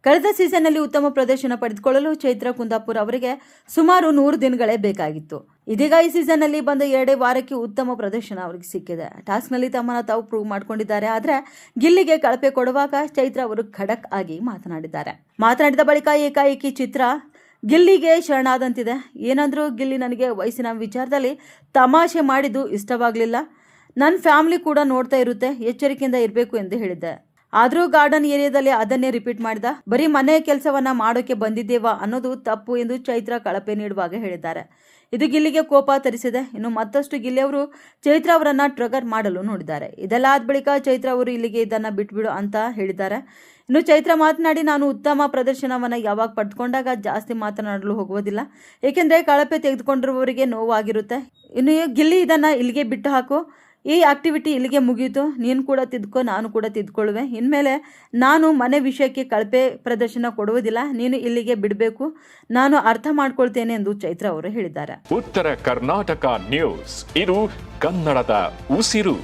ಕಳೆದ ಸೀಸನ್ನಲ್ಲಿ ಉತ್ತಮ ಪ್ರದರ್ಶನ ಪಡೆದುಕೊಳ್ಳಲು ಚೈತ್ರ ಕುಂದಾಪುರ್ ಅವರಿಗೆ ಸುಮಾರು 100 ದಿನಗಳೇ ಬೇಕಾಗಿತ್ತು. ಇದೀಗ ಈ ಸೀಸನ್ನಲ್ಲಿ ಬಂದ 2 ವಾರಕ್ಕೆ ಉತ್ತಮ ಪ್ರದರ್ಶನ ಅವರಿಗೆ ಸಿಕ್ಕಿದೆ. ಟಾಸ್ಕ್ನಲ್ಲಿ ತಮ್ಮನ್ನು ತಾವು ಪ್ರೂವ್ ಮಾಡಿಕೊಂಡಿದ್ದಾರೆ. ಆದರೆ ಗಿಲ್ಲಿಗೆ ಕಳಪೆ ಕೊಡುವಾಗ ಚೈತ್ರ ಅವರು ಖಡಕ್ ಆಗಿ ಮಾತನಾಡಿದ ಬಳಿಕ ಏಕಾಏಕಿ ಚಿತ್ರ ಗಿಲ್ಲಿಗೆ ಶರಣಾದಂತಿದೆ. ಏನಂದ್ರು ಗಿಲ್ಲಿ ನನಗೆ ವಯಸ್ಸಿನ ವಿಚಾರದಲ್ಲಿ ತಮಾಷೆ ಮಾಡಿದ್ದು ಇಷ್ಟವಾಗಲಿಲ್ಲ. ನನ್ನ ಫ್ಯಾಮಿಲಿ ಕೂಡ ನೋಡ್ತಾ ಇರುತ್ತೆ, ಎಚ್ಚರಿಕೆಯಿಂದ ಇರಬೇಕು ಎಂದು ಹೇಳಿದ್ದೆ. ಆದರೂ ಗಾರ್ಡನ್ ಏರಿಯಾದಲ್ಲಿ ಅದನ್ನೇ ರಿಪೀಟ್ ಮಾಡಿದ. ಬರೀ ಮನೆ ಕೆಲಸವನ್ನ ಮಾಡೋಕೆ ಬಂದಿದ್ದೇವಾ ಅನ್ನೋದು ತಪ್ಪು ಎಂದು ಚೈತ್ರ ಕಳಪೆ ನೀಡುವಾಗ ಹೇಳಿದ್ದಾರೆ. ಇದು ಗಿಲ್ಲಿಗೆ ಕೋಪ ತರಿಸಿದೆ. ಇನ್ನು ಮತ್ತಷ್ಟು ಗಿಲ್ಲಿ ಅವರು ಚೈತ್ರ ಅವರನ್ನ ಟ್ರಿಗರ್ ಮಾಡಲು ನೋಡಿದ್ದಾರೆ. ಇದೆಲ್ಲ ಆದ ಬಳಿಕ ಚೈತ್ರ ಅವರು ಇಲ್ಲಿಗೆ ಇದನ್ನ ಬಿಟ್ಬಿಡು ಅಂತ ಹೇಳಿದ್ದಾರೆ. ಇನ್ನು ಚೈತ್ರ ಮಾತನಾಡಿ, ನಾನು ಉತ್ತಮ ಪ್ರದರ್ಶನವನ್ನ ಯಾವಾಗ ಪಡೆದುಕೊಂಡಾಗ ಜಾಸ್ತಿ ಮಾತನಾಡಲು ಹೋಗುವುದಿಲ್ಲ, ಏಕೆಂದರೆ ಕಳಪೆ ತೆಗೆದುಕೊಂಡಿರುವವರಿಗೆ ನೋವಾಗಿರುತ್ತೆ. ಇನ್ನು ಗಿಲ್ಲಿ ಇದನ್ನ ಇಲ್ಲಿಗೆ ಬಿಟ್ಟು ಹಾಕು, ಈ ಆಕ್ಟಿವಿಟಿ ಇಲ್ಲಿಗೆ ಮುಗಿಯಿತು, ನೀನು ಕೂಡ ತಿದ್ಕೋ, ನಾನು ಕೂಡ ತಿದ್ಕೊಳ್ಳುವೆ. ಇನ್ಮೇಲೆ ನಾನು ಮನೆ ವಿಷಯಕ್ಕೆ ಕಳಪೆ ಪ್ರದರ್ಶನ ಕೊಡುವುದಿಲ್ಲ, ನೀನು ಇಲ್ಲಿಗೆ ಬಿಡಬೇಕು, ನಾನು ಅರ್ಥ ಮಾಡ್ಕೊಳ್ತೇನೆ ಎಂದು ಚೈತ್ರ ಅವರು ಹೇಳಿದ್ದಾರೆ. ಉತ್ತರ ಕರ್ನಾಟಕ ನ್ಯೂಸ್, ಇದು ಕನ್ನಡದ ಉಸಿರು.